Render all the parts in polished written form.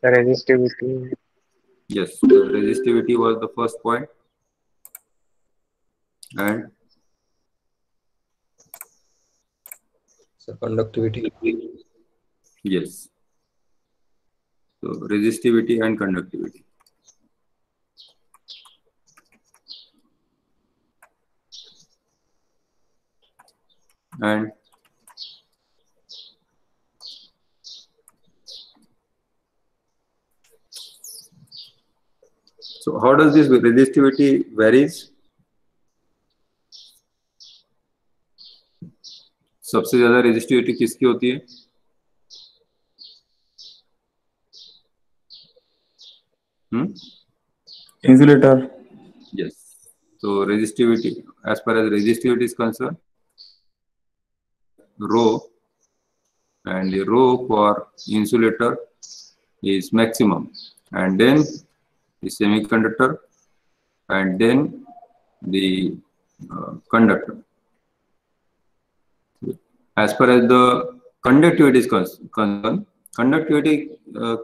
The resistivity. Yes, the resistivity was the first point. And So conductivity. yes, so resistivity and conductivity. And so how does this resistivity varies? सबसे ज्यादा resistivity किसकी होती है? Insulator. Yes. So resistivity, as far as resistivity is concerned, rho, and the rho for insulator is maximum, and then the semiconductor, and then the conductor. As far as the conductivity is concerned, conductivity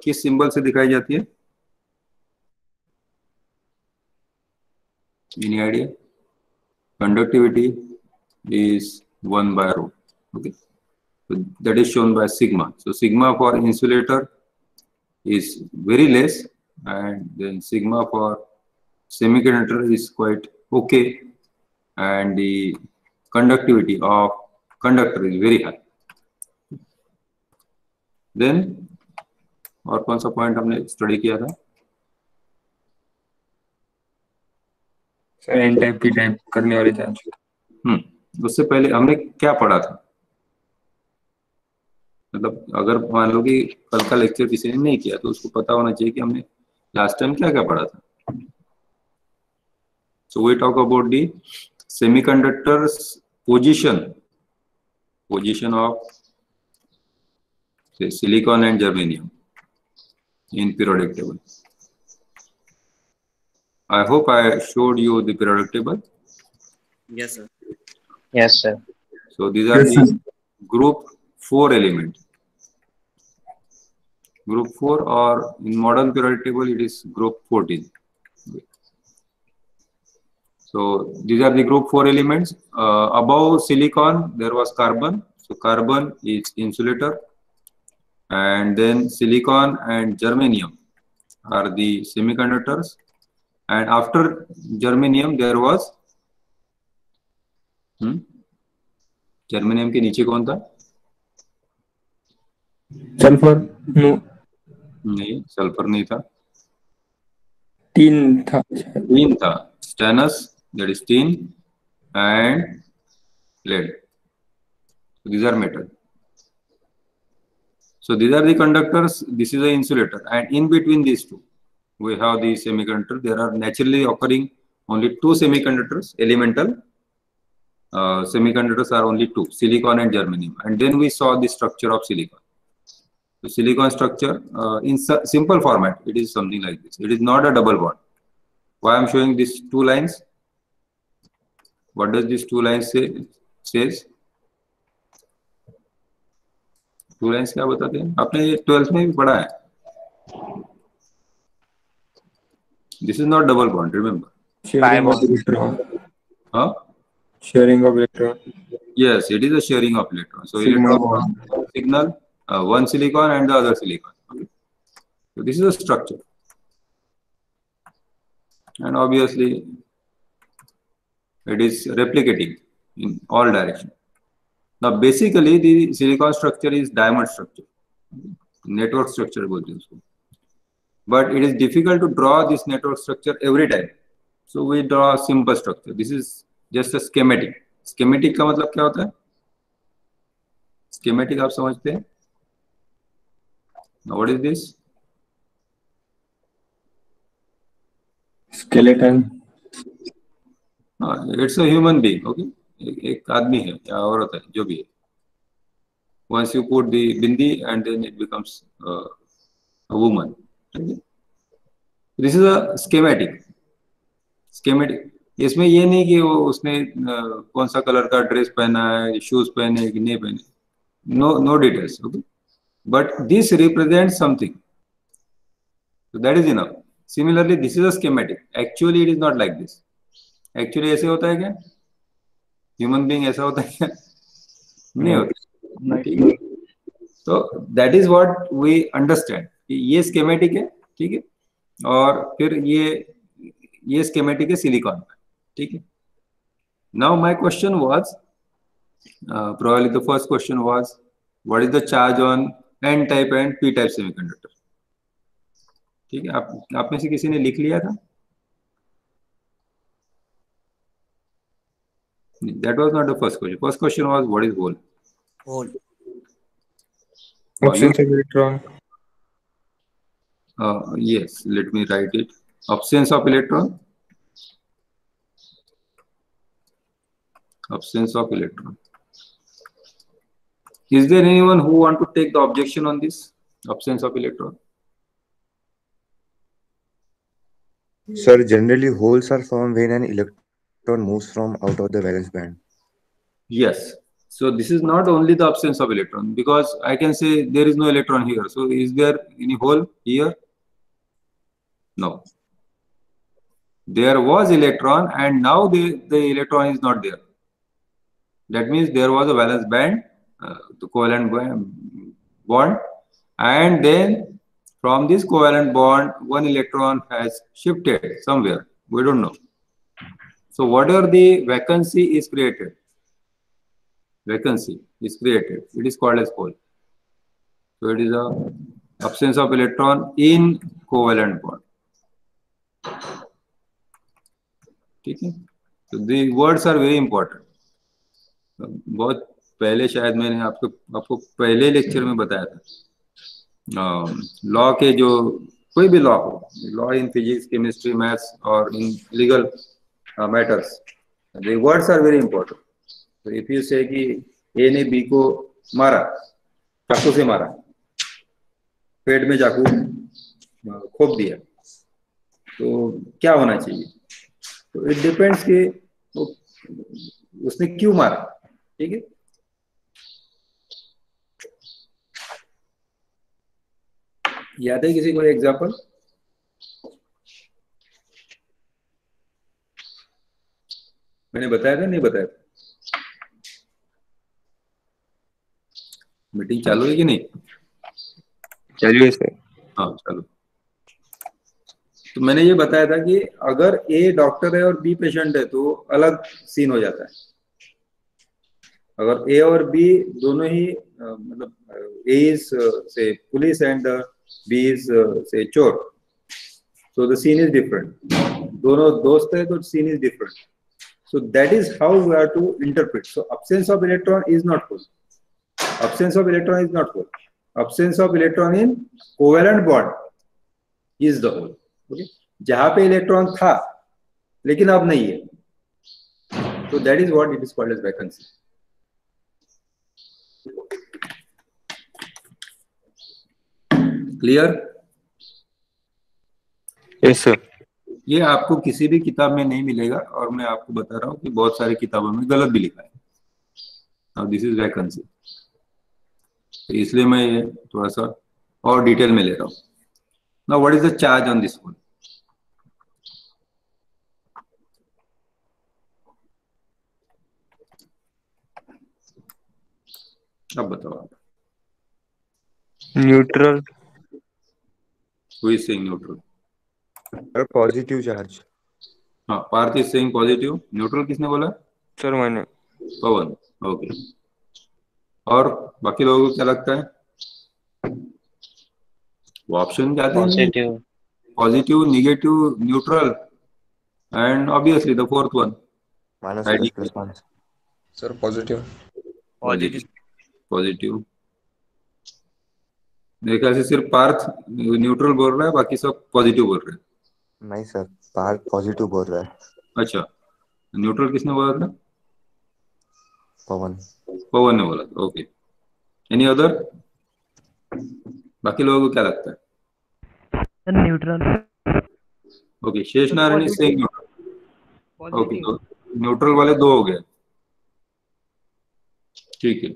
किस symbol से दिखाई जाती है? Any idea? Conductivity is 1 by rho. Okay, so that is shown by sigma. So sigma for insulator is very less, and then sigma for semiconductor is quite okay, and the conductivity of conductor is very high. Then और कौन सा point हमने study किया था? N type P type करने वाले charge. उससे पहले हमने क्या पढ़ा था? मतलब अगर मान लो कि कल का लेक्चर किसी ने नहीं किया तो उसको पता होना चाहिए कि हमने लास्ट टाइम क्या क्या पढ़ा था। So we talk about the semiconductors position of say silicon and germanium in periodic table. I hope I showed you the periodic table. Yes, sir. Yes, sir. So these are the group 4 elements. Group 4, or in modern periodic table it is group 14. So these are the group 4 elements. Above silicon there was carbon. So carbon is insulator, and then silicon and germanium are the semiconductors, and after germanium there was germanium के नीचे कौन था? Sulphur. No, नहीं, sulphur नहीं था। Tin था। Tin था, stannous, that is tin, and lead. So these are metal. So these are the conductors, this is the insulator, and in between these two we have the semiconductor. There are naturally occurring only two semiconductors, elemental semiconductors are only two, silicon and germanium, and then we saw the structure of silicon. The silicon structure in simple format, it is something like this. It is not a double bond. Why I am showing these two lines? What does these two lines say? Says two lines क्या बताते हैं? आपने ये 12th में भी पढ़ा है. This is not double bond, remember. Sharing of electron. Huh? Sharing of electron. Yes, it is a sharing of electron. So Sigma electron signal, one silicon and the other silicon. Okay. So this is a structure, and obviously it is replicating in all directions. Now basically the silicon structure is diamond structure, network structure बोलते हैं उसको. But it is difficult to draw this network structure every time. So we draw a simple structure. This is just a schematic. Schematic का मतलब क्या होता है? Schematic आप समझते हैं? Now what is this? Skeleton. It's a human being. Okay, एक आदमी है या औरत है, जो भी है. Once you put the bindi and then it becomes a woman. Okay? This is a schematic. Schematic. इसमें ये नहीं कि वो उसने कौन सा कलर का ड्रेस पहना है, शूज पहने कि नहीं पहने. No details. Okay, but this represents something. So that is enough. Similarly, this is a schematic. Actually, it is not like this. Actually ऐसे होता है क्या? Human being ऐसा होता है क्या? नहीं होता. ठीक है. तो that is what we understand. ये schematic है, ठीक है. और फिर ये schematic है सिलिकॉन का, ठीक है. Now my question was, probably the first question was, what is the charge on N-type and P-type semiconductor? ठीक है. आप में से किसी ने लिख लिया था? That was not the first question. First question was, what is hole? Hole. Absence of electron. Yes, let me write it. Absence of electron. Absence of electron. Is there anyone who want to take the objection on this absence of electron? Sir, generally holes are formed when an electron moves from out of the valence band. Yes. So this is not only the absence of electron, because I can say there is no electron here. So is there any hole here? No. There was electron and now the electron is not there. That means there was a valence band, the covalent bond, and then from this covalent bond, one electron has shifted somewhere. We don't know. So whatever the vacancy is created, it is called as hole. So it is a absence of electron in covalent bond. Okay? So the words are very important. बहुत पहले शायद मैंने आपको पहले lecture में बताया था, law के जो कोई भी लॉ हो, law in physics, chemistry, maths और in legal matters, the words are very important. So if you say कि ए ने बी को मारा, चाकू से मारा, पेट में चाकू खोप दिया, तो क्या होना चाहिए? तो इट डिपेंड्स कि उसने क्यों मारा. ठीक है. याद है किसी को एग्जांपल? मैंने बताया था, नहीं बताया था? मीटिंग चालू है कि नहीं? चलिए सर. हाँ चालू. तो मैंने ये बताया था कि अगर ए डॉक्टर है और बी पेशेंट है तो अलग सीन हो जाता है. अगर ए और बी दोनों ही मतलब ए इज से पुलिस एंड बी इज से चोर, so the scene is different. दोनों दोस्त है तो scene is different. So that is how we are to interpret. So absence of electron is not hole. Absence of electron is not hole. Absence of electron in covalent bond is the hole. Okay? जहाँ पे electron था लेकिन अब नहीं है, so that is what it is called as vacancy. Clear? Yes sir. ये आपको किसी भी किताब में नहीं मिलेगा और मैं आपको बता रहा हूँ कि बहुत सारी किताबों में गलत भी लिखा है. अब दिस इज वैकेंसी, तो इसलिए मैं ये थोड़ा सा और डिटेल में ले रहा हूँ. Now what is the charge on this hole? अब बताओ आप. Neutral. Who is saying neutral? Sir, positive charge. हाँ, Parth is saying positive. Neutral किसने बोला? सर मैंने. पवन. ओके. और बाकी लोगों को क्या लगता है? वो ऑप्शन क्या थे? Positive. Positive, negative, neutral and obviously the fourth one. Minus ID. plus plus minus. Sir, positive. Positive. मेरे ख्याल से सिर्फ पार्थ न्यूट्रल बोल रहा है, बाकी सब पॉजिटिव बोल रहे हैं. नहीं सर, पार्थ पॉजिटिव बोल रहा है. अच्छा, न्यूट्रल किसने बोला था? पवन. पवन ने बोला था. ओके. Any other? बाकी लोगों को क्या लगता है? न्यूट्रल. ओके, शेष Narayan is saying neutral. Okay, तो न्यूट्रल वाले दो हो गए. ठीक है.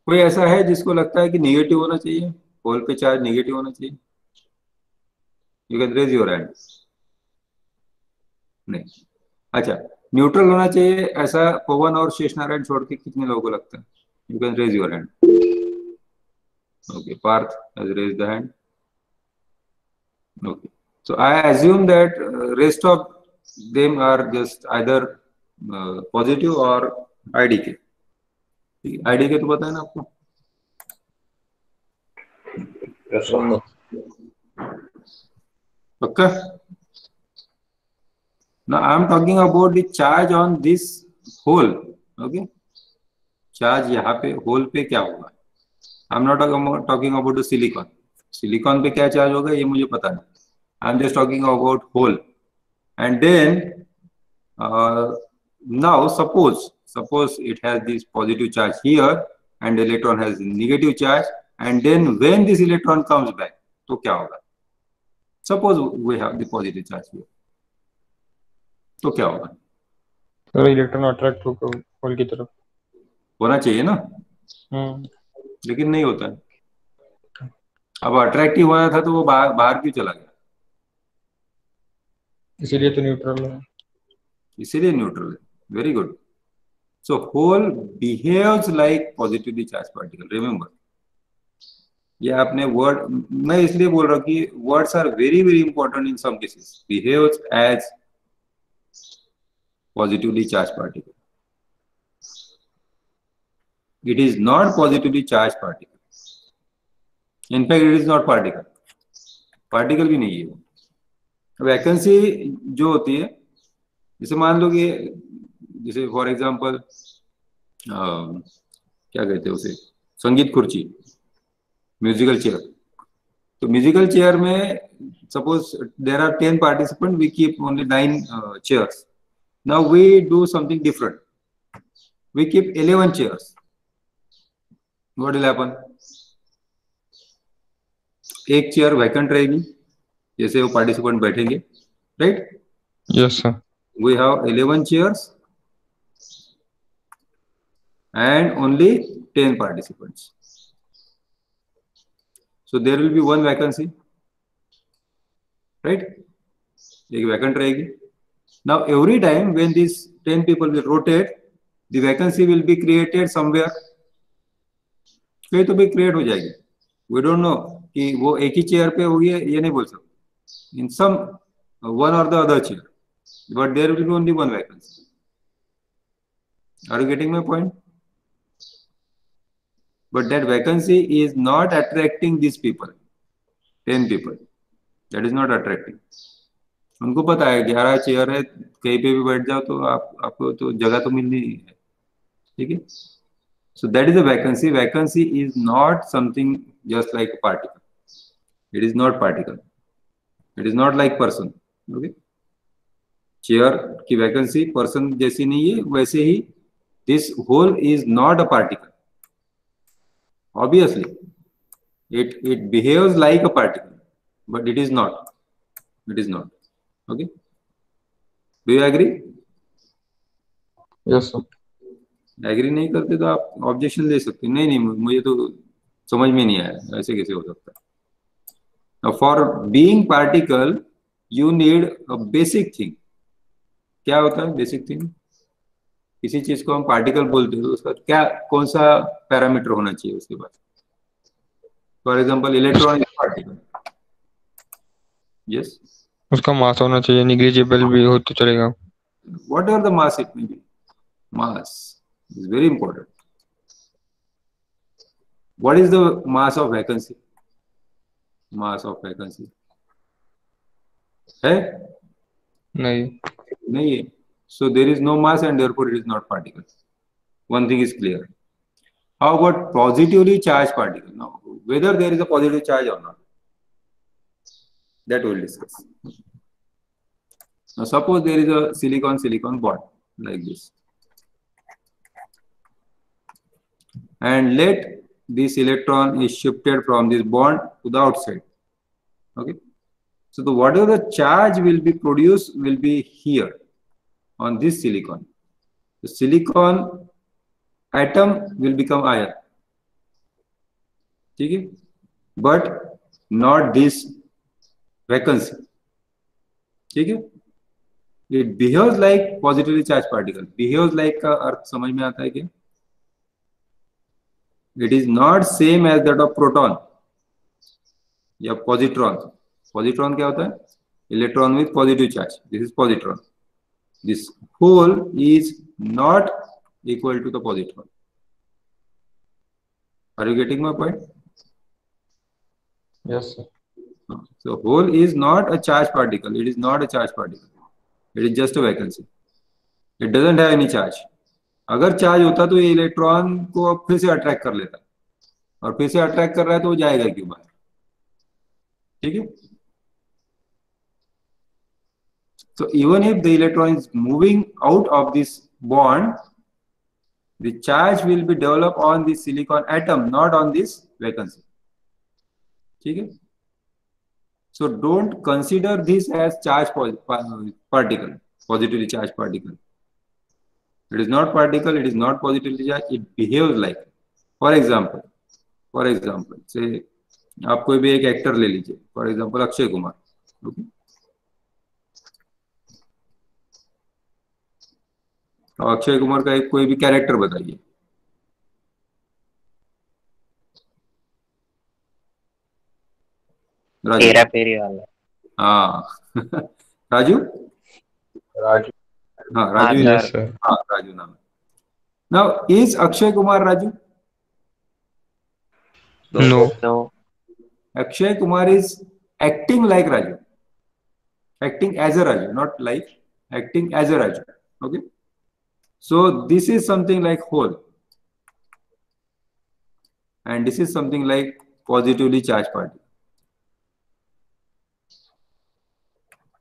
कोई ऐसा है जिसको लगता है कि नेगेटिव होना चाहिए, होल पे चार्ज नेगेटिव होना चाहिए? You can raise your hand. नहीं, अच्छा, न्यूट्रल होना चाहिए ऐसा पवन और शेषनारायण छोड़ के कितने लोगों को लगता है? You can raise your hand. Okay, Parth has raised the hand. Okay, so I assume that rest of them are just either positive or IDK. IDK तो पता है ना आपको? No. पक्का? Now I am talking about the charge on this hole. Okay, charge यहाँ पे hole पे क्या होगा? I am not talking about the silicon. Silicon पे क्या charge होगा ये मुझे पता नहीं. I am just talking about hole. And then now suppose it has this positive charge here and the electron has negative charge, and then when this electron comes back, तो क्या होगा? Suppose we have the positive charge here, तो क्या होगा? Sir electron attract होकर whole की तरफ होना चाहिए ना, लेकिन नहीं होता है. अब अट्रैक्टिव होना था तो वो बाहर क्यों चला गया? इसीलिए तो न्यूट्रल है. इसीलिए न्यूट्रल है. Very good. So hole behaves like positively charge particle. Remember, ये आपने वर्ड, मैं इसलिए बोल रहा हूँ कि words are very very important in some cases. Behaves as positively charge particle. It is not positively charged particle. In fact, it is not particle. Particle भी नहीं है वो. वैकेंसी जो होती है, जैसे मान लो कि जैसे फॉर एग्जांपल क्या कहते हैं उसे, संगीत कुर्सी, म्यूजिकल चेयर. तो म्यूजिकल चेयर में suppose there are 10 participants, we keep only 9 chairs. Now we do something different. We keep 11 chairs. What will happen? एक चेयर वैकेंट रहेगी, जैसे वो पार्टिसिपेंट बैठेंगे, right? Yes sir. We have 11 chairs and only 10 participants. So there will be one vacancy, right? एक vacant रहेगी. Now every time when these 10 people will rotate, the vacancy will be created somewhere. कहीं तो भी create हो जाएगी. We don't know कि वो एक ही चेयर पे होगी, ये नहीं बोल सकते. In some one or the other chair, but there will be only one vacancy. Are you getting my point? But that vacancy is not attracting this people, 10 people. That is not attracting. उनको पता है 11 chair है, कहीं पे भी बैठ जाओ तो आपको तो जगह तो मिलनी है. ठीक है. So that is a vacancy. Vacancy is not something just like a particle. It is not particle. It is not like person. Okay. Chair की vacancy person जैसी नहीं है, वैसे ही this hole is not a particle. Obviously, it behaves like a particle, but it is not. It is not. Okay. Do you agree? Yes sir. Agree नहीं करते तो आप objection दे सकते. नहीं मुझे तो समझ में नहीं आया, ऐसे कैसे हो सकता है. For being particle you need a basic thing. क्या होता है बेसिक थिंग? किसी चीज को हम पार्टिकल बोलते हैं तो उसका क्या, कौन सा पैरामीटर होना चाहिए उसके पास? For example electron is particle. Yes, उसका मास होना चाहिए, निग्लिजिबल भी हो तो चलेगा. Whatever the mass it may be. Mass is very important. What is the mass of vacancy? Mass of vacancy है? नहीं है. So there is no mass and therefore it is not particle. One thing is clear. How about positively charged particle? Now, whether there is a positive charge or not, that we'll discuss. Now, suppose there is a silicon bond like this. And let this electron is shifted from this bond to the outside. Okay. So whatever the charge will be produced will be here on this silicon. The silicon atom will become ion. Okay. But not this vacancy, ठीक है। It behaves like positively charge particle. Behaves like का अर्थ समझ में आता है क्या? It is not same as that of proton या पॉजिट्रॉन। पॉजिट्रॉन क्या होता है? Electron with positive charge, this is positron. This hole is not equal to the positron. Are you getting my point? Yes, sir. So hole is not a charged particle. It is not a charged particle. It is just a vacancy. It doesn't have any charge. अगर charge होता तो ये electron को अब फिर से attract कर लेता, और फिर से अट्रैक्ट कर रहा है तो वो जाएगा क्यों बाहर? ठीक है। So even if the electron is moving out of this bond, the charge will be developed on the silicon atom, not on this vacancy. ठीक है। So don't consider this as charged particle, positively charged particle. It is not particle. It is not positively charged. It behaves like. For example, say आप कोई भी एक actor ले लीजिए, for example Akshay Kumar. okay? तो अक्षय कुमार का एक कोई भी कैरेक्टर बताइए। राजू। हेरा फेरी वाला। हाँ राजू। Raju. हाँ राजू। Yes, sir. हाँ राजू नाम। Now is Akshay Kumar Raju? No. No. Akshay Kumar is acting like Raju, acting as a Raju, not like, acting as a Raju. Okay, so this is something like whole, and this is something like positively charged particle.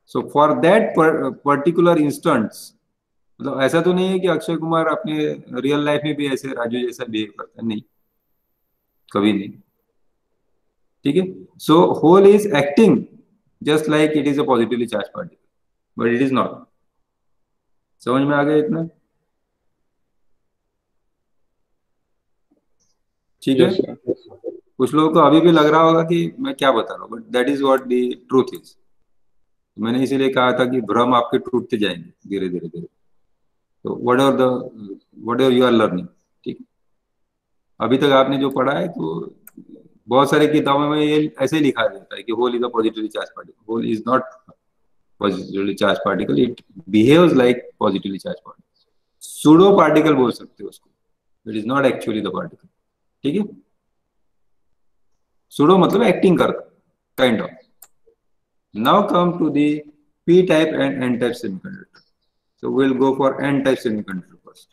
So for that particular instance, मतलब ऐसा तो नहीं है कि अक्षय कुमार अपने real life में भी ऐसे राजू जैसा बिहेव करता है, नहीं, कभी नहीं। ठीक है। So hole is acting just like it is a positively charge particle, but it is not. समझ में आ गया इतना? ठीक है। Yes, sir. कुछ लोगों को अभी भी लग रहा होगा कि मैं क्या बता रहा हूँ, but that is what the truth is. मैंने इसीलिए कहा था कि भ्रम आपके टूटते जाएंगे धीरे धीरे धीरे। तो whatever you are learning, ठीक है। अभी तक आपने जो पढ़ा है, तो बहुत सारे किताबों में ये ऐसे ही लिखा जाता है कि hole is a positively charge particle. Hole is not positively charge particle, it behaves like positively charge particle. Pseudo particle बोल सकते हो उसको, it is not actually the particle. ठीक है। सूडो मतलब एक्टिंग करता, kind of. Now come to the P type and N type semiconductor. So we'll go for N type semiconductor first.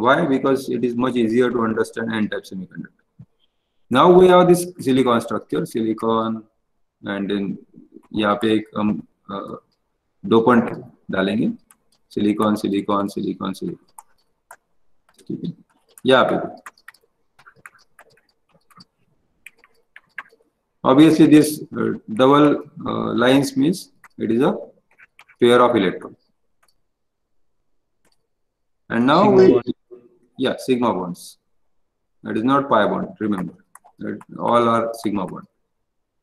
Why? Because it is much easier to understand N type semiconductor. Now we have this silicon structure, silicon, and then यहाँ पे एक हम dopant डालेंगे, silicon silicon silicon silicon. ठीक है। यहाँ पे obviously this double lines means it is a pair of electrons, and now sigma bonds. That is not pi bond, remember that all are sigma bond.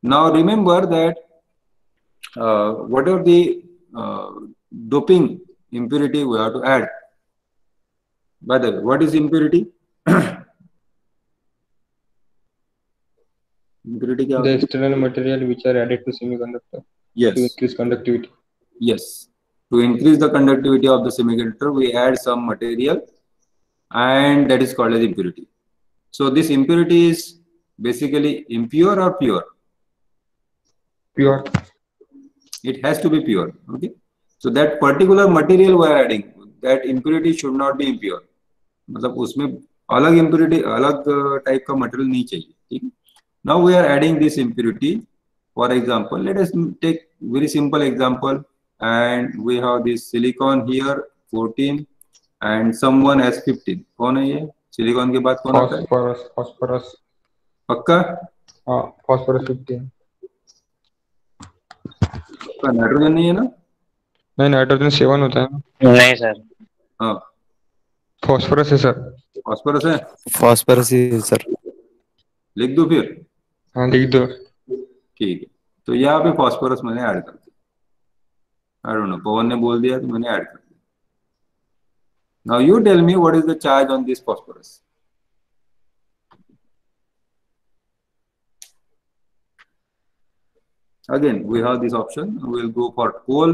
Now remember that whatever the doping impurity we have to add. By the way, what is impurity? Impurity क्या The होता है? external material which are added to semiconductor Yes. to increase conductivity. Yes. To increase the conductivity of the semiconductor, we add some material, and that is called as impurity. So this impurity is basically impure or pure? Pure. It has to be pure. Okay. So that particular material we are adding, that impurity should not be impure. मतलब उसमें अलग impurity, अलग type का material नहीं चाहिए। ठीक है। Now we are adding this impurity. For example, let us take very simple example, and we have this silicon here 14 and someone has 15. कौन है ये? सिलिकॉन के बाद कौन आता है? Phosphorus. पक्का? हाँ, phosphorus 15. पक्का नाइट्रोजन नहीं है ना? नहीं, नाइट्रोजन 7 होता है ना। नहीं सर। हाँ Phosphorus है सर। फॉस्फोरस है। फॉस्फोरस ही सर। लिख दो फिर। हाँ, लिख दो। ठीक है, तो यहाँ पे फॉस्फोरस मैंने ऐड कर दिया। आई डोंट नो, पवन ने बोल दिया तो मैंने ऐड कर दिया। Now you tell me what is the charge on this phosphorus. Again, we have this option. We will go for coal.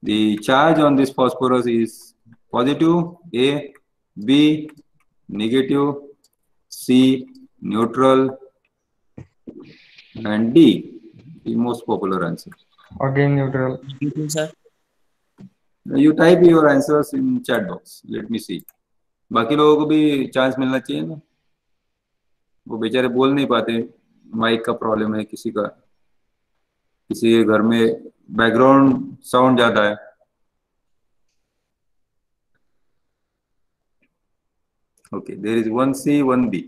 The charge on this phosphorus is positive, A, B, negative, C, neutral, and D, the most popular answer. Again neutral. Thank you, sir. You type your answers in chat box. Let me see. बाकी लोगों को भी chance मिलना चाहिए ना, वो बेचारे बोल नहीं पाते, माइक का प्रॉब्लम है, किसी का, किसी के घर में बैकग्राउंड साउंड ज्यादा है। Okay, there is 1C 1B।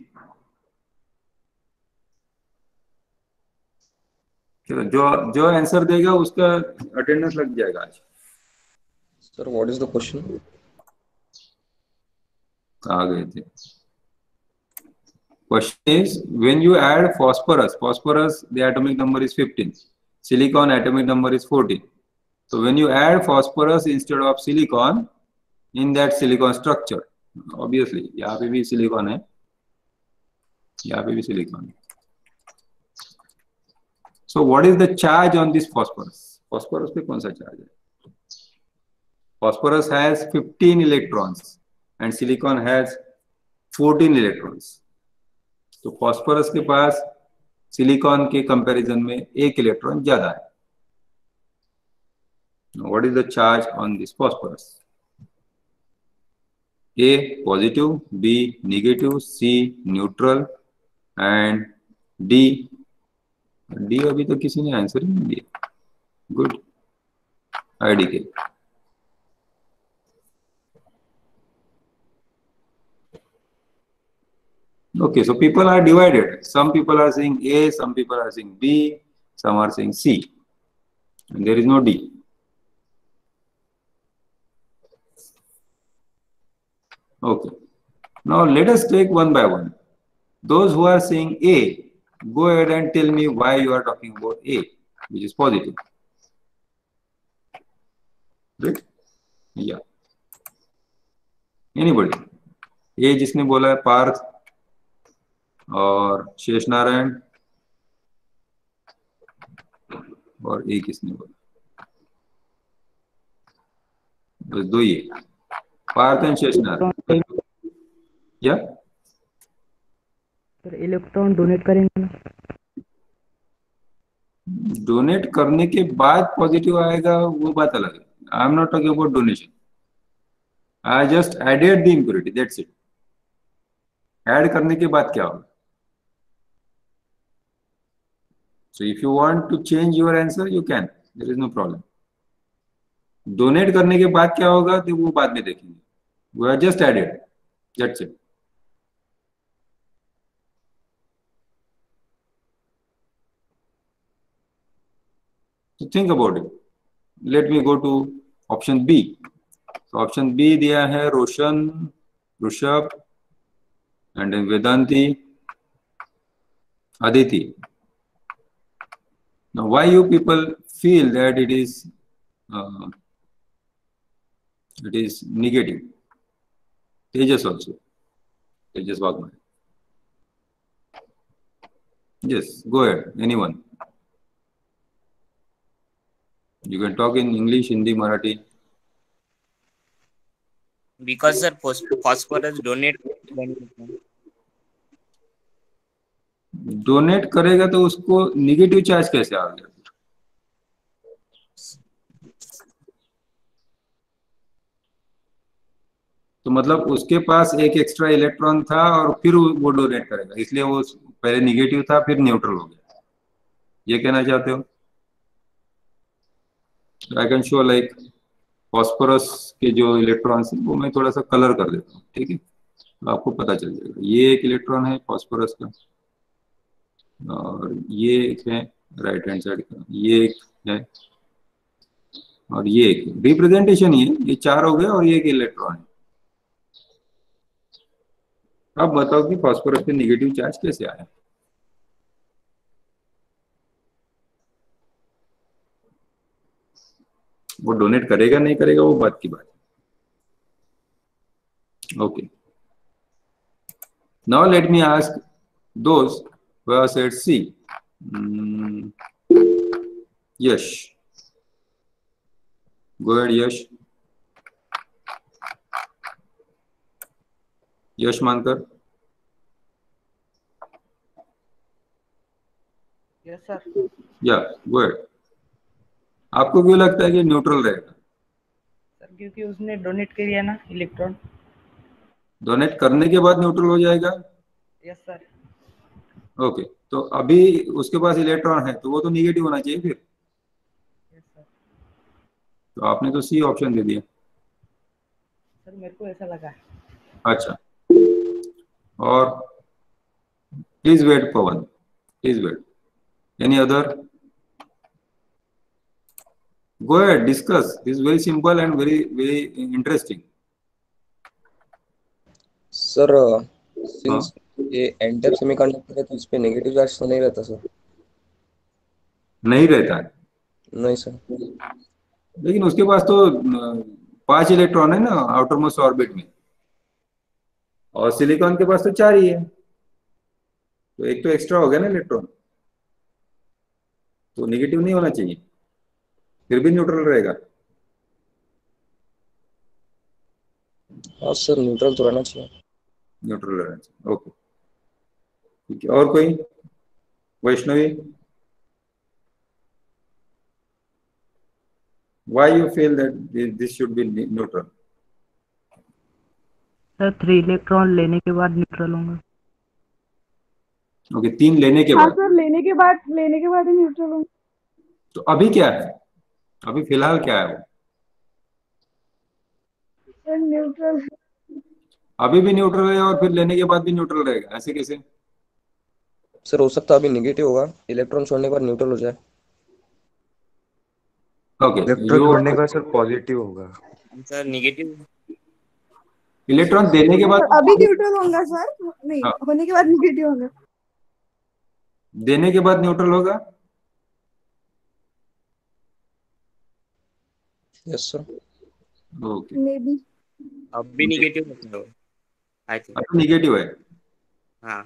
चलो, जो आंसर देगा उसका अटेंडेंस लग जाएगा आज। Sir, what is the question? आ गए थे। Question is, when you add phosphorus, the atomic number is 15. Silicon atomic number is 14. So when you add phosphorus instead of silicon in that silicon structure, obviously यहाँ पे भी silicon है, यहाँ पे भी silicon है. So what is the charge on this phosphorus? Phosphorus पे कौन सा charge है? Phosphorus has 15 electrons and silicon has 14 electrons. तो फॉस्फोरस के पास सिलिकॉन के कंपैरिजन में एक इलेक्ट्रॉन ज्यादा है। What is the charge on this phosphorus? A positive, B negative, C neutral and D अभी तो किसी ने आंसर ही नहीं दिया। Good, IDK। Okay, so people are divided. Some people are saying A, some people are saying B, some are saying C, and there is no D. Okay, now let us take one by one. Those who are saying A, go ahead and tell me why you are talking about A, which is positive. Right? Yeah. Anybody? A जिसने बोला है पार्थ और शेष नारायण, और एक किसने बोला? बस दो ही, पार्थ एंड शेष नारायण। क्या सर इलेक्ट्रॉन डोनेट करेंगे ना? डोनेट करने के बाद पॉजिटिव आएगा वो बात अलग है। I am not talking about donation. I just added the impurity, that's it. Add करने के बाद क्या होगा? So if you want to change your answer, you can. There is no problem. Donate करने के बाद क्या होगा तो वो बाद में देखेंगे। We are just added. That's it. So think about it. Let me go to option B. So option B दिया है रोशन, Rishabh, and then Vedanti, Aditi. Now, why you people feel that it is negative? Tejas also. Tejas Wagman. Yes, go ahead. Anyone. You can talk in English, Hindi, Marathi. Because sir, phosphorus donate. Donate करेगा तो उसको negative charge कैसे आ गया? तो मतलब उसके पास एक extra electron था और फिर वो डोनेट करेगा, इसलिए वो पहले निगेटिव था फिर न्यूट्रल हो गया, ये कहना चाहते हो? I can show like phosphorus के जो इलेक्ट्रॉन्स हैं वो मैं थोड़ा सा कलर कर देता हूँ, ठीक है, तो आपको पता चल जाएगा। ये एक इलेक्ट्रॉन है फॉस्फोरस का, और ये एक है राइट हैंड साइड का, ये एक है, और ये एक रिप्रेजेंटेशन ही है। ये चार हो गए और ये एक इलेक्ट्रॉन है। अब बताओ कि फॉस्फोरस पे नेगेटिव चार्ज कैसे आया? वो डोनेट करेगा नहीं करेगा वो बात की बात है। Okay, now let me ask those who have said C. Yash, go ahead, Yash. यश मानकर। Yes sir. या गो अहेड। आपको क्यों लगता है कि न्यूट्रल रहेगा? सर क्योंकि उसने डोनेट किया ना इलेक्ट्रॉन। डोनेट करने के बाद न्यूट्रल हो जाएगा? Yes sir. ओके, तो अभी उसके पास इलेक्ट्रॉन है तो वो तो निगेटिव होना चाहिए फिर। Yes sir. तो आपने तो सी ऑप्शन दे दिया। सर मेरे को ऐसा लगा। अच्छा, और please wait Pawan, please wait. Any other? Go ahead, discuss. This is very simple and very interesting. Sir since ये एन टाइप सेमीकंडक्टर है तो इस पे नेगेटिव चार्ज तो नहीं रहता सर? नहीं रहता है, नहीं सर। लेकिन उसके पास तो 5 इलेक्ट्रॉन है ना आउटर मोस्ट ऑर्बिट में, और सिलिकॉन के पास तो 4 ही है, तो एक तो एक्स्ट्रा हो गया ना इलेक्ट्रॉन, तो नेगेटिव नहीं होना चाहिए, फिर भी न्यूट्रल रहेगा। हाँ सर, न्यूट्रल तो रहना चाहिए। न्यूट्रल रहना चाहिए, ओके ठीक है। और कोई? Vaishnavi, why you feel that this should be neutral? Sir 3 electron लेने के बाद न्यूट्रल होंगे। ओके, 3 लेने के हाँ बाद। सर, लेने के बाद ही न्यूट्रल होंगे। तो अभी क्या है, अभी फिलहाल क्या है वो? Sir neutral. अभी भी न्यूट्रल है और फिर लेने के बाद भी न्यूट्रल रहेगा, ऐसे कैसे? सर हो सकता है अभी नेगेटिव होगा, इलेक्ट्रॉन छोड़ने के बाद न्यूट्रल हो जाए। ओके, इलेक्ट्रॉन छोड़ने के बाद सर पॉजिटिव होगा। Sir negative. इलेक्ट्रॉन देने के बाद अभी न्यूट्रल होगा सर, नहीं हाँ। होने के बाद नेगेटिव होगा। देने के बाद न्यूट्रल होगा। Yes sir. Okay, may be. अब भी नेगेटिव होता है आई थिंक। अब निगेटिव है। हाँ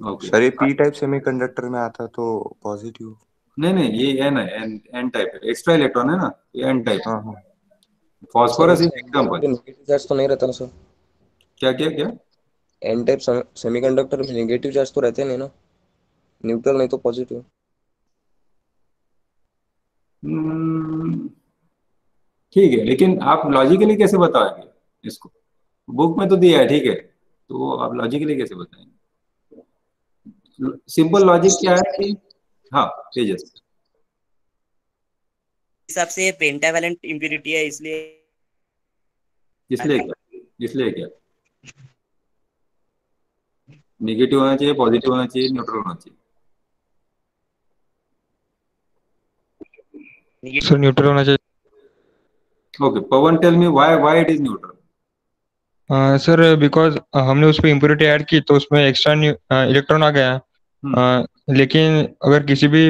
ओके, सर ये पी टाइप सेमीकंडक्टर में आता तो पॉजिटिव। नहीं ये एन है, एन टाइप है, एक्स्ट्रा इलेक्ट्रॉन है ना, ये एन टाइप। हाँ हाँ। Phosphorus is example. Negative charge तो नहीं रहता ना सर? क्या क्या क्या? एन टाइप सेमीकंडक्टर में नेगेटिव चार्ज तो रहते नहीं ना, न्यूट्रल नहीं तो पॉजिटिव। ठीक है, लेकिन आप लॉजिकली कैसे बताओगे इसको? बुक में तो दिया है, ठीक है, तो आप लॉजिकली कैसे बताएंगे? सिंपल लॉजिक क्या है कि हाँ तेजस, हिसाब से ये पेंटावैलेंट इम्प्योरिटी है, इसलिए इसलिए क्या नेगेटिव होना चाहिए, पॉजिटिव होना चाहिए, न्यूट्रल होना चाहिए? सर न्यूट्रल होना चाहिए। Okay Pawan, tell me why it is neutral? Sir because हमने उस पर इम्प्योरिटी ऐड की तो उसमें एक्स्ट्रा इलेक्ट्रॉन आ गया। लेकिन अगर किसी भी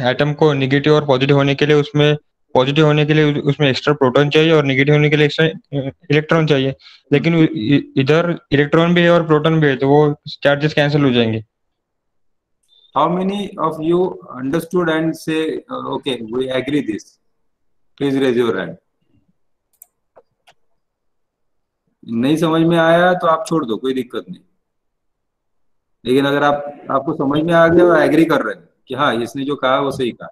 एटम को नेगेटिव और पॉजिटिव होने के लिए उसमें एक्स्ट्रा प्रोटॉन चाहिए और नेगेटिव होने के लिए एक्स्ट्रा इलेक्ट्रॉन चाहिए, लेकिन इधर इलेक्ट्रॉन भी है और प्रोटॉन भी है तो वो चार्जेस कैंसिल हो जाएंगे। How many of you understood and say okay we agree this? Please raise your hand. नहीं समझ में आया तो आप छोड़ दो, कोई दिक्कत नहीं, लेकिन अगर आपको समझ में आ गया और एग्री कर रहे हैं कि हाँ इसने जो कहा वो सही कहा।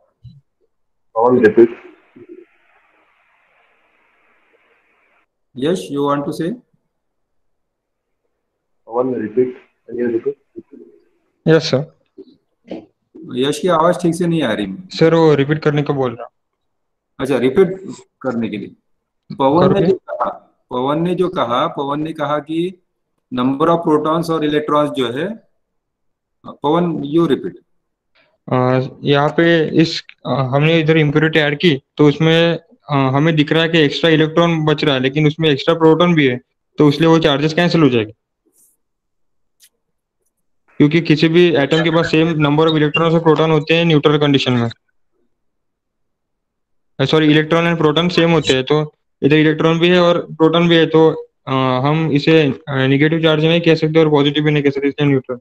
Yash, you want to say? Yes sir. Yash की आवाज ठीक से नहीं आ रही। सर वो रिपीट करने को बोल रहा। अच्छा, रिपीट करने के लिए पवन ने कहा कि नंबर ऑफ प्रोटॉन्स और इलेक्ट्रॉन्स जो है, पवन यू रिपीट। यहाँ पे हमने इधर इम्प्योरिटी ऐड की तो उसमें हमें दिख रहा है कि एक्स्ट्रा इलेक्ट्रॉन बच रहा है, लेकिन उसमें एक्स्ट्रा प्रोटॉन भी है तो इसलिए वो चार्जेस कैंसिल हो जाएंगे, क्योंकि किसी भी एटम के पास सेम नंबर ऑफ इलेक्ट्रॉन और प्रोटॉन होते हैं न्यूट्रल कंडीशन में। Sorry electron and proton same होते हैं, तो इधर इलेक्ट्रॉन भी है और प्रोटॉन भी है, तो हम इसे नेगेटिव चार्ज नहीं कह सकते और पॉजिटिव भी नहीं कह सकते, इसलिए न्यूट्रल।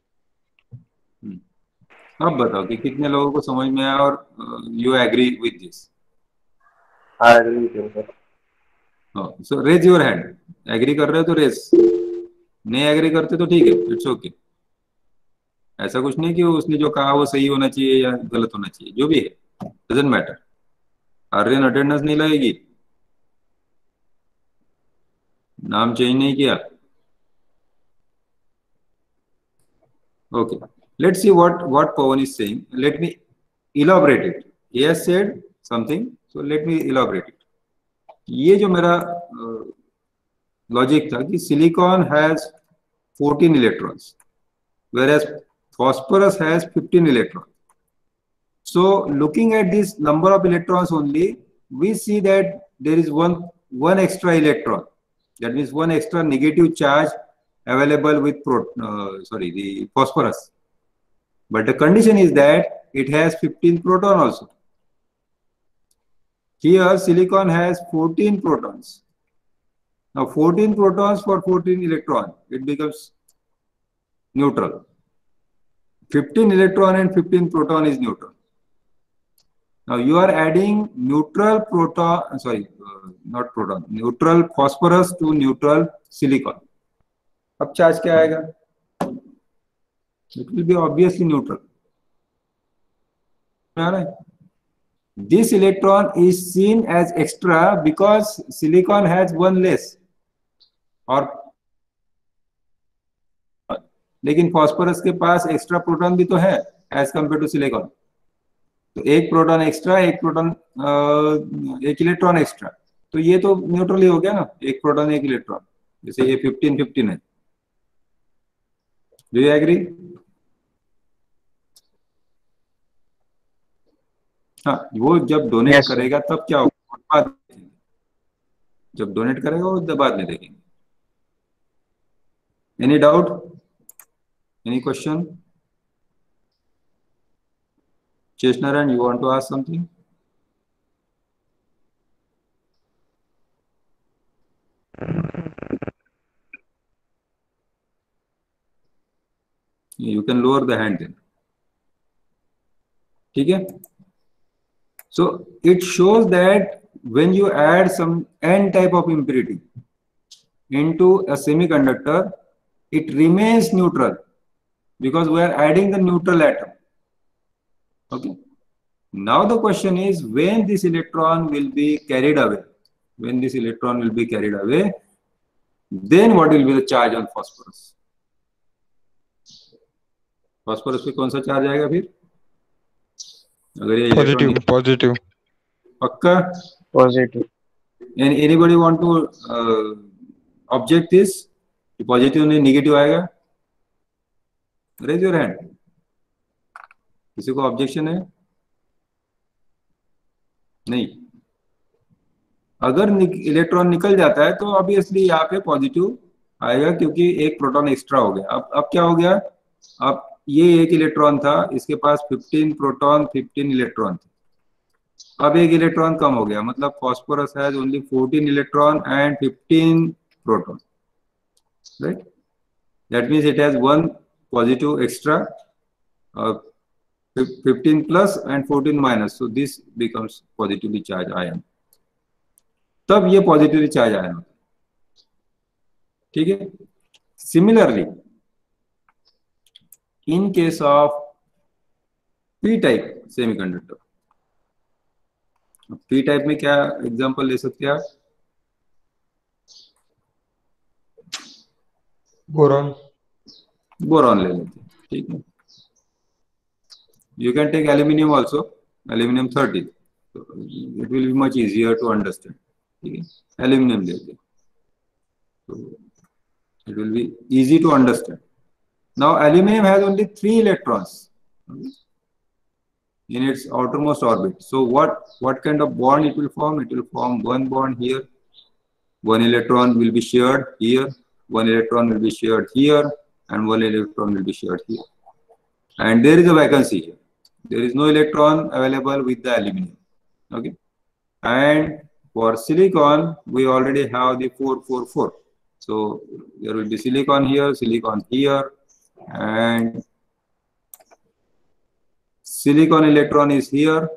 अब बताओ कि कितने लोगों को समझ में आया और you agree with this? I agree with you, sir. So raise your hand. Agree कर रहे हो तो रेज, नहीं एग्री करते तो ठीक है, इट्स ओके। ऐसा कुछ नहीं कि उसने जो कहा वो सही होना चाहिए या गलत होना चाहिए, जो भी है डजंट मैटर। आर्यन अटेंडेंस नहीं लगेगी, नाम चेंज नहीं किया। Okay, let's see what Pawan is saying. Let me elaborate it. He has said something, so let me elaborate it. ये जो मेरा लॉजिक था कि silicon has 14 electrons, whereas phosphorus has 15 electrons. So looking at this number of electrons only, we see that there is one extra electron. That means one extra negative charge available with the phosphorus, but the condition is that it has 15 proton also. Here silicon has 14 protons. Now 14 protons for 14 electron, it becomes neutral. 15 electron and 15 proton is neutral. Now you are adding neutral proton, not proton, neutral phosphorus to neutral silicon. अब charge क्या आएगा? It will be obviously neutral. This electron is seen as extra because silicon has one less. और लेकिन phosphorus के पास extra proton भी तो है as compare to silicon. तो एक प्रोटॉन एक्स्ट्रा, एक इलेक्ट्रॉन एक्स्ट्रा, तो ये तो न्यूट्रल ही हो गया ना, एक प्रोटॉन एक इलेक्ट्रॉन। जैसे ये 15-15 है। Do you agree? हाँ, वो जब डोनेट Yes, sir. करेगा तब क्या होगा बाद में देखेंगे। जब डोनेट करेगा वो बाद में देखेंगे। Any doubt, any question? Cheshnaran, you want to ask something? You can lower the hand then. ठीक है? So it shows that when you add some n type of impurity into a semiconductor, it remains neutral because we are adding the neutral atom. Okay. Now the question is, when this electron will be carried away, then what will be the charge on phosphorus? phosphorus पे कौन सा charge आएगा फिर? अगर ये positive पक्का? Positive. And anybody want to object this? Positive नहीं negative आएगा? Raise your hand. किसी को ऑब्जेक्शन है? नहीं। अगर इलेक्ट्रॉन निकल जाता है तो ऑब्वियसली यहाँ पे पॉजिटिव आएगा क्योंकि एक प्रोटॉन एक्स्ट्रा हो गया। अब क्या हो गया? अब ये एक इलेक्ट्रॉन था, इसके पास 15 प्रोटॉन 15 इलेक्ट्रॉन थे। अब एक इलेक्ट्रॉन कम हो गया, मतलब phosphorus has only 14 electron and 15 proton, right? That means it has one positive extra, 15 plus and 14 minus, so this becomes positively charged ion. तब ये पॉजिटिवली चार्ज आयन होता है, ठीक है? Similarly in case of P type semiconductor, P type में क्या example ले सकते हैं आप? बोरॉन ले लेते हैं, ठीक है? You can take aluminium also, aluminium 30, so it will be much easier to understand. Okay. Aluminium लेते हैं, so it will be easy to understand. Now aluminium has only 3 electrons in its outermost orbit. So what kind of bond it will form? It will form one bond here, one electron will be shared here, one electron will be shared here, and one electron will be shared here. And there is a vacancy here. There is no electron available with the aluminum. Okay, And for silicon, we already have the 444. So there will be silicon here, and silicon electron is here,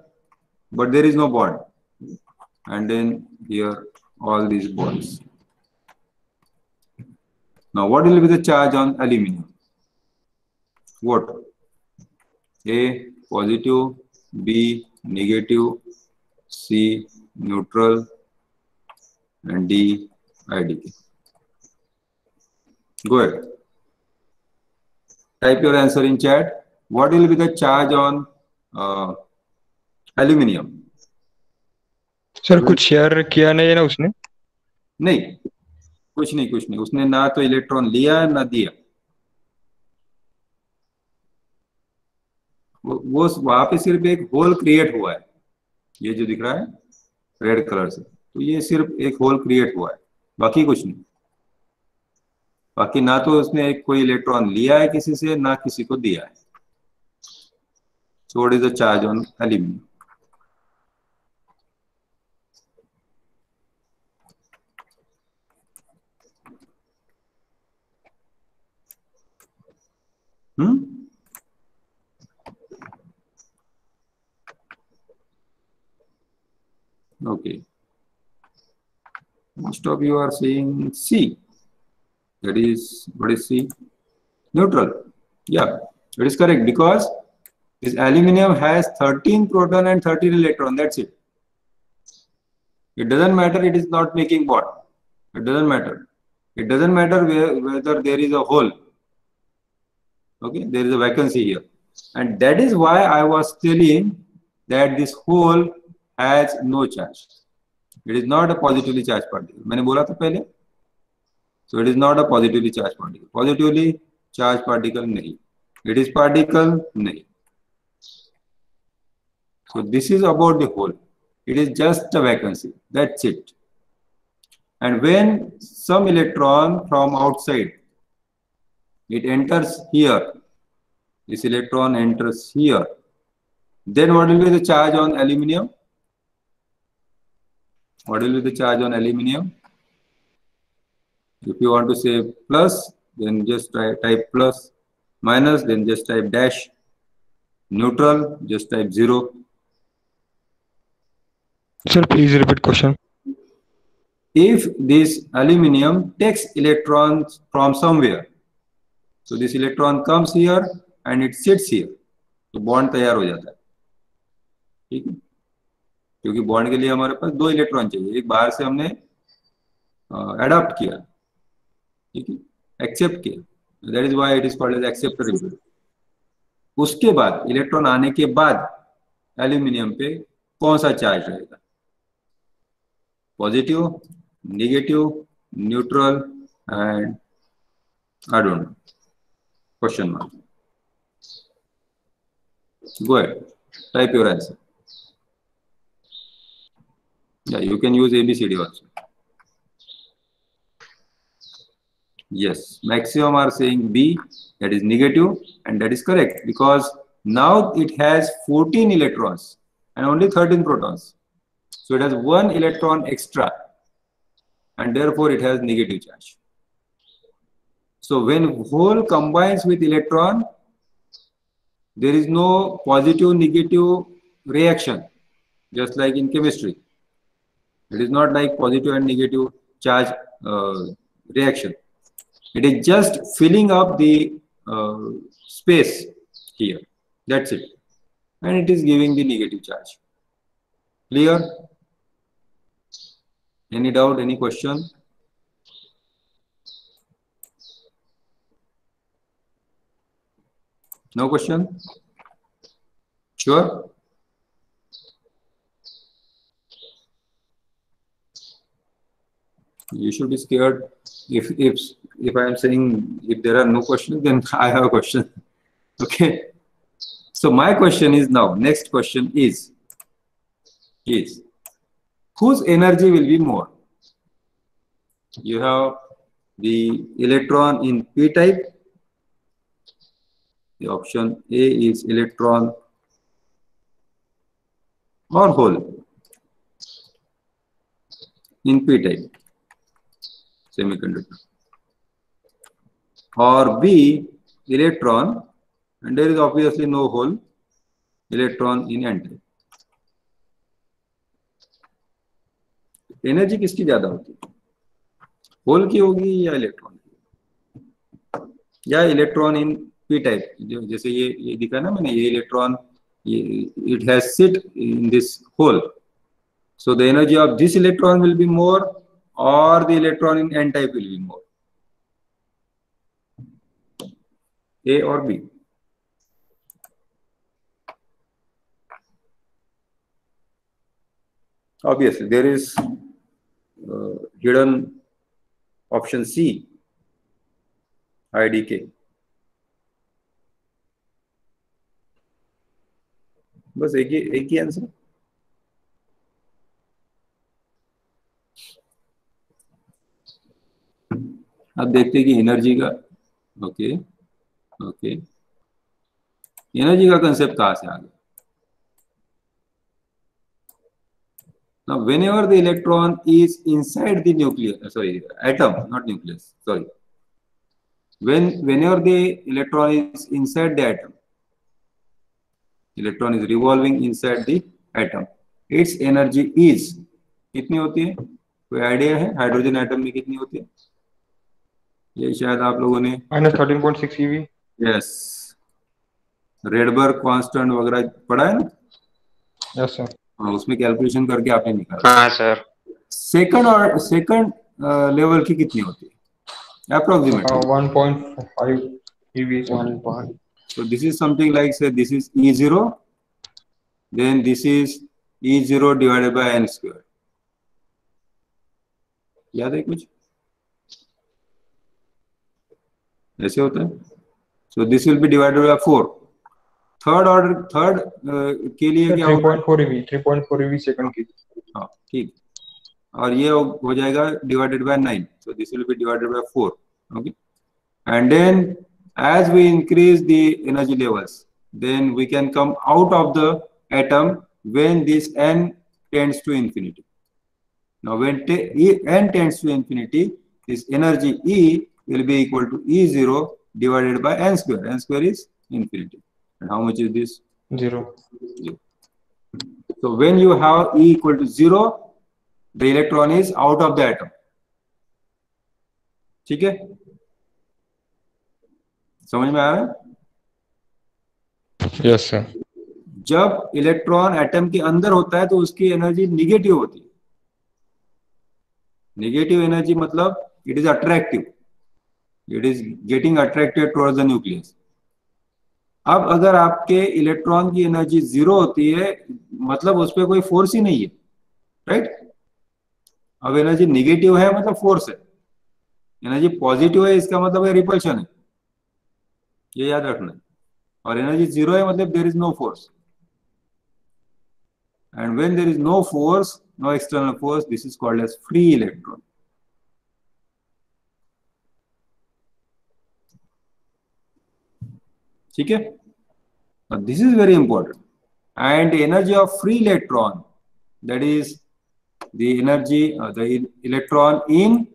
but there is no bond. And then here, all these bonds. Now, what will be the charge on aluminum? What? A positive, B negative, C neutral, and D IDK. Go ahead. Type your answer in chat. What will be the charge on aluminum? Sir कुछ share किया नहीं है ना उसने? नहीं, कुछ नहीं, उसने ना तो इलेक्ट्रॉन लिया ना दिया। वो वहां पे सिर्फ एक होल क्रिएट हुआ है, ये जो दिख रहा है रेड कलर से, तो ये सिर्फ एक होल क्रिएट हुआ है, बाकी कुछ नहीं। बाकी ना तो उसने कोई इलेक्ट्रॉन लिया है किसी से, ना किसी को दिया है। So what is the charge on aluminum? Okay. Most of you are saying C. That is, what is C? Neutral. Yeah, it is correct, because this aluminum has 13 proton and 13 electron. That's it. It doesn't matter, it is not making bond. It doesn't matter. It doesn't matter whether there is a hole. Okay, there is a vacancy here. And that is why I was telling that this hole has no charge. It is not a positively charged particle. मैंने बोला था पहले. So it is not a positively charged particle. Positively charged particle नहीं. It is particle नहीं. So this is about the hole. It is just a vacancy. That's it. And when some electron from outside, it enters here, this electron enters here, then what will be the charge on aluminum? What will be the charge on aluminum? If you want to say plus, then just type plus. Minus, then just type dash. Neutral, just type 0. Sir, please repeat question. If this aluminum takes electrons from somewhere, so this electron comes here and it sits here, तो bond तैयार हो जाता है, ठीक है? क्योंकि bond के लिए हमारे पास 2 इलेक्ट्रॉन चाहिए, एक बाहर से हमने अडॉप्ट किया, ठीक है, एक्सेप्ट किया, that is why it is called as acceptor impurity. उसके बाद इलेक्ट्रॉन आने के बाद एल्यूमिनियम पे कौन सा चार्ज रहेगा? Positive, negative, neutral and I don't know, question mark. Go ahead, type your answer. Yeah, you can use ABCD also. Yes, maximum are saying B, that is negative, and that is correct, because now it has 14 electrons and only 13 protons. So it has 1 electron extra, and therefore it has negative charge. So when hole combines with electron, there is no positive negative reaction, just like in chemistry. It is not like positive and negative charge reaction. It is just filling up the space here. That's it. And it is giving the negative charge. Clear? Any doubt, any question? No question? Sure? You should be scared. If I am saying if there are no questions, then I have a question. Okay. So my question is now, next question is whose energy will be more? You have the electron in p type. The option A is electron or hole. in p-type semiconductor, or B, electron, and there is obviously no hole, electron in n-type. Energy किसकी ज्यादा होती है, whole की होगी या electron की, या electron in P type, जैसे ये दिखा ना मैंने, ये electron, it has sit in this hole, so the energy of this electron will be more, or the electron in n type will be more, A or B. Obviously there is hidden option C, IDK. बस एक ही answer. अब देखते हैं कि energy का, okay, energy का concept कहां से आ गया. Now, whenever the electron is inside the nucleus, atom, not nucleus, whenever the electron is inside the atom, electron is revolving inside the atom, its energy is, कितनी होती है, कोई idea है hydrogen atom में कितनी होती है? ये शायद आप लोगों ने -13.6 eV. यस, रेडबर्ग कांस्टेंट वगैरह पढ़ा है ना? Yes sir. हाँ, उसमें कैलकुलेशन करके आपने निकाला. हाँ सर. सेकंड लेवल की कितनी होती है approximately? 1.5 eV. 1. So this is something like, say this is E0, then this is E0 divided by n square. याद है कुछ ऐसे होता है? So this will be divided by 4. Third के लिए क्या होगा? 3.4 eV सेकंड की. हाँ ठीक, और ये हो जाएगा divided by 9, so this will be divided by 4. Okay, and then as we increase the energy levels, then we can come out of the atom when this n tends to infinity. Now when n tends to infinity, this energy E will be equal to E0 divided by n square. N square is infinity. And how much is this? 0. So when you have E equal to 0, the electron is out of the atom. ठीक है, समझ में आ रहा है? Yes sir. जब electron atom के अंदर होता है तो उसकी एनर्जी निगेटिव होती है. नेगेटिव एनर्जी मतलब it is attractive, it is getting attracted towards the nucleus. अब अगर आपके इलेक्ट्रॉन की एनर्जी 0 होती है, मतलब उस पर कोई फोर्स ही नहीं है, राइट? अब एनर्जी निगेटिव है मतलब फोर्स है, एनर्जी पॉजिटिव है इसका मतलब है रिपल्शन है, ये याद रखना है. और एनर्जी 0 है मतलब there is no force. And when there is no force, no external force, this is called as free electron. ठीक है, this is very important. And energy of free electron, that is the energy the electron in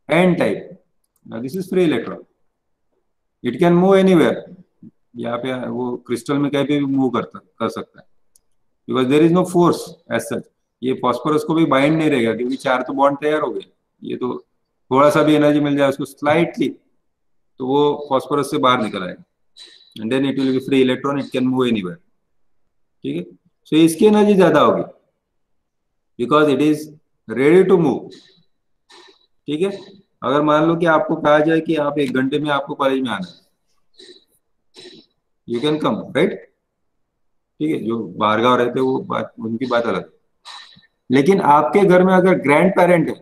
n type. Now this is free electron. It can move anywhere. यहाँ पे वो crystal में कहीं पे भी move कर सकता है, because there is no force as such. ये फॉस्फोरस को भी बाइंड नहीं रहेगा क्योंकि 4 तो बॉन्ड तैयार हो गए. ये तो थोड़ा सा भी एनर्जी मिल जाए उसको स्लाइटली, तो वो फॉस्फोरस से बाहर निकल आएगा. And then it will be free electron, it can move anywhere. ठीक है, सो इसकी एनर्जी ज्यादा होगी because it is ready to move. ठीक है, अगर मान लो कि आपको कहा जाए कि आप 1 घंटे में आपको कॉलेज में आना है, यू कैन कम, राइट? ठीक है, जो बाहर गाँव रहते हैं वो बात, उनकी बात अलग है. लेकिन आपके घर में अगर ग्रैंड पेरेंट है,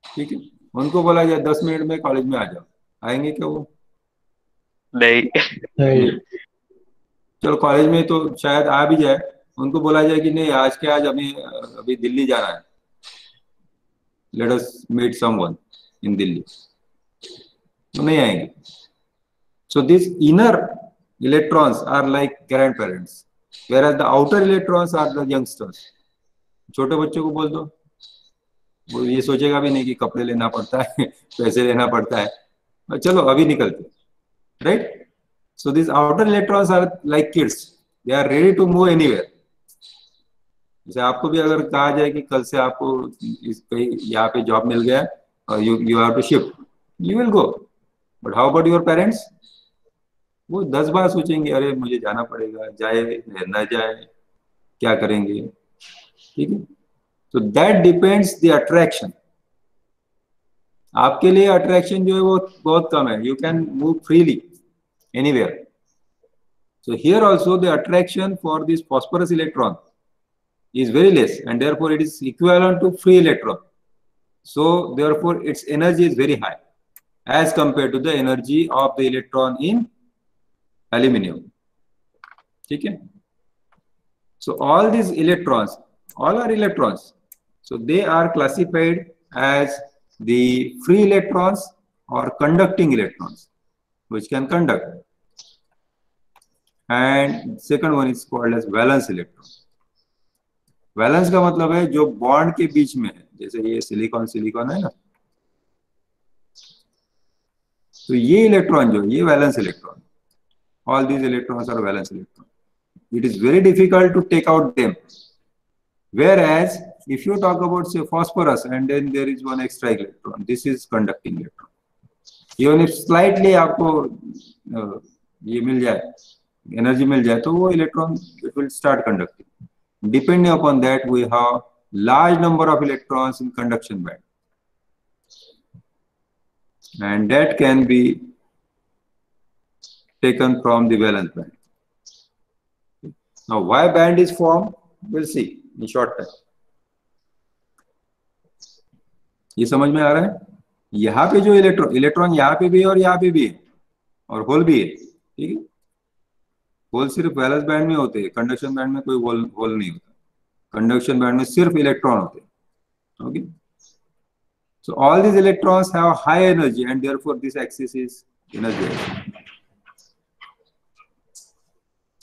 ठीक है, उनको बोला जाए 10 मिनट में कॉलेज में आ जाओ, आएंगे क्या वो? नहीं. चलो कॉलेज में तो शायद आ भी जाए, उनको बोला जाए कि नहीं आज के आज अभी दिल्ली जाना है, let us meet someone in Delhi, तो नहीं आएंगे. So these inner electrons are like grandparents, whereas the outer electrons are the youngsters. छोटे बच्चों को बोल दो वो ये सोचेगा भी नहीं कि कपड़े लेना पड़ता है पैसे लेना पड़ता है, चलो अभी निकलते, right. So this outer electrons are like kids, they are ready to move anywhere. जैसे आपको भी अगर कहा जाए कि कल से आपको इस कहीं यहाँ पे जॉब मिल गया और you have to shift, you will go. But how about your parents? वो 10 बार सोचेंगे, अरे मुझे जाना पड़ेगा, जाए न जाए, क्या करेंगे, ठीक है। तो दैट डिपेंड्स द अट्रैक्शन। आपके लिए अट्रैक्शन जो है वो बहुत कम है, you can move freely anywhere. So here also the attraction for this phosphorus electron is very less, and therefore it is equivalent to free electron. So therefore its energy is very high as compared to the energy of the electron in aluminum. ठीक है? So all these electrons, all are electrons. So they are classified as the free electrons or conducting electrons, which can conduct. And second one is called as valence electron. Valence का मतलब है जो bond के बीच में है, जैसे ये silicon silicon है ना, तो ये इलेक्ट्रॉन जो ये valence electron, all these electrons are valence electron. It is very difficult to take out them, whereas if you talk about say phosphorus and then there is one extra electron, this is conducting electron. even if slightly आपको ये मिल जाए, energy मिल जाए, तो वो electron it will start conducting. Depending upon that, we have large number of electrons in conduction band, and that can be taken from the valence band. Now, why band is formed, we'll see in short time. ये समझ में आ रहा है? यहाँ पे जो electron यहाँ पे भी है और यहाँ पे भी है और होल भी है, ठीक है। होल सिर्फ वैलेंस बैंड में होते हैं, कंडक्शन बैंड में कोई होल नहीं होता, कंडक्शन बैंड में सिर्फ इलेक्ट्रॉन होते हैं, okay. So all these electrons have high energy and therefore this axis is energy,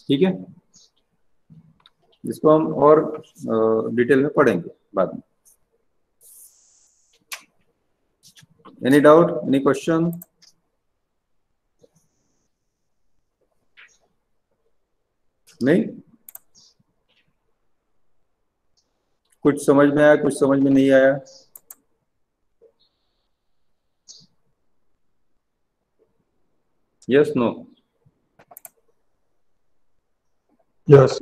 ठीक है। इसको हम और डिटेल में पढ़ेंगे बाद में। Any doubt, any question? नहीं? कुछ समझ में आया, कुछ समझ में नहीं आया? Yes, no? यस।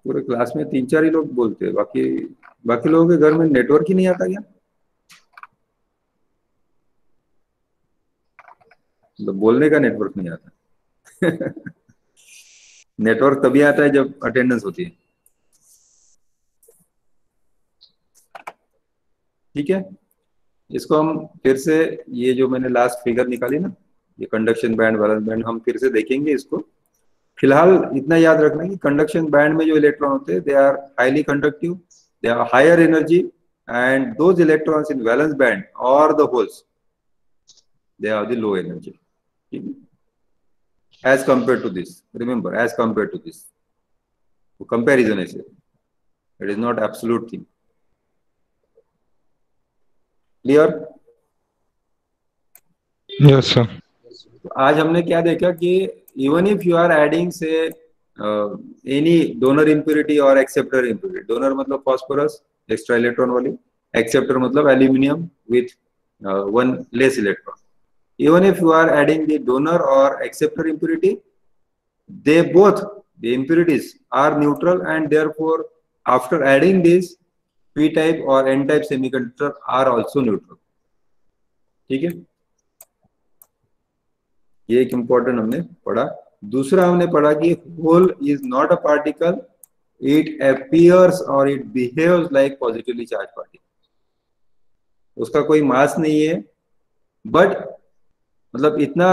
पूरे क्लास में 3-4 ही लोग बोलते हैं, बाकी लोगों के घर में नेटवर्क ही नहीं आता क्या? तो बोलने का नेटवर्क नहीं आता। नेटवर्क तभी आता है जब अटेंडेंस होती है, ठीक है। इसको हम फिर से, ये जो मैंने लास्ट फिगर निकाली ना, ये कंडक्शन बैंड वैलेंस बैंड, हम फिर से देखेंगे इसको। फिलहाल इतना याद रखना कि कंडक्शन बैंड में जो इलेक्ट्रॉन होते हैं, they are highly conductive, they are higher energy, and those electrons in valence band और the holes, they are the low energy, as compared to this. Remember, as compared to this. So comparison is it. It is not absolute thing. Clear? Yes, sir. आज हमने क्या देखा कि even if you are adding say any donor impurity or acceptor impurity, donor मतलब phosphorus extra electron वाली, acceptor मतलब aluminium with one less electron. Even if you are adding the donor or acceptor impurity, they both, the impurities are neutral, and therefore after adding this, p-type or n-type semiconductor are also neutral, ठीक है। ये एक important हमने पढ़ा। दूसरा हमने पढ़ा कि hole is not a particle, it appears or it behaves like positively charged particle. उसका कोई मास नहीं है, बट मतलब इतना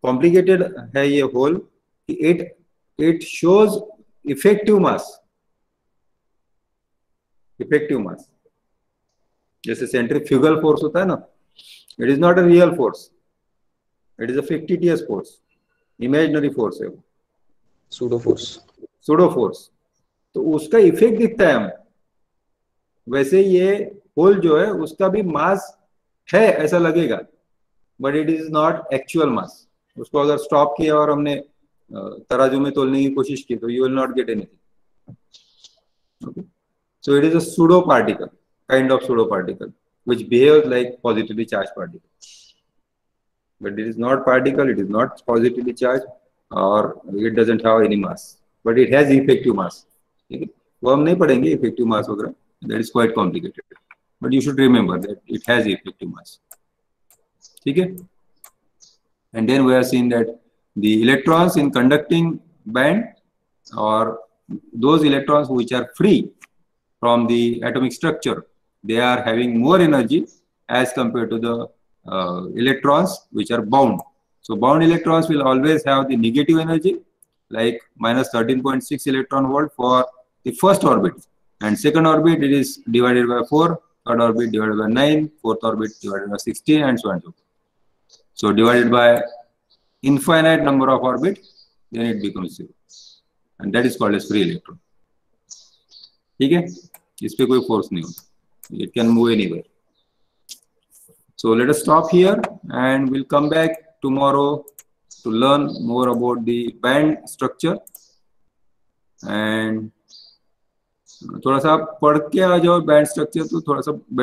कॉम्प्लिकेटेड है ये होल कि इट शोज इफेक्टिव मास, जैसे सेंट्रीफ्यूगल फोर्स होता है ना, it is not a real force, it is a fictitious force, imaginary force है वो, सूडो फोर्स। तो उसका इफेक्ट दिखता है हमें। वैसे ये होल जो है उसका भी मास है ऐसा लगेगा, but it is not actual mass. उसको अगर स्टॉप किया और हमने तराजू में तोलने की कोशिश की तो you will not get anything. Okay, so it is a pseudo particle, kind of pseudo particle which behaves like positively charged particle, but it is not particle, it is not positively charged, or it doesn't have any mass, but it has effective mass. ठीक है, वो हम नहीं पढ़ेंगे effective mass वगैरह, that is quite complicated, but you should remember that it has effective mass. ठीक है, and then we have seen that the electrons in conducting band, or those electrons which are free from the atomic structure, they are having more energy as compared to the electrons which are bound. So bound electrons will always have the negative energy, like minus 13.6 electron volt for the first orbit, and second orbit it is divided by 4, third orbit divided by 9, fourth orbit divided by 16, and so on. So divided by infinite number of orbits, then it becomes 0, and that is called as free electron. ठीक है, इस पे कोई force नहीं होता, it can move anywhere. So let us stop here and we'll come back tomorrow to learn more about the band structure. And थोड़ा सा पढ़ के आ जाओ बैंड स्ट्रक्चर तो थोड़ा सा बेटर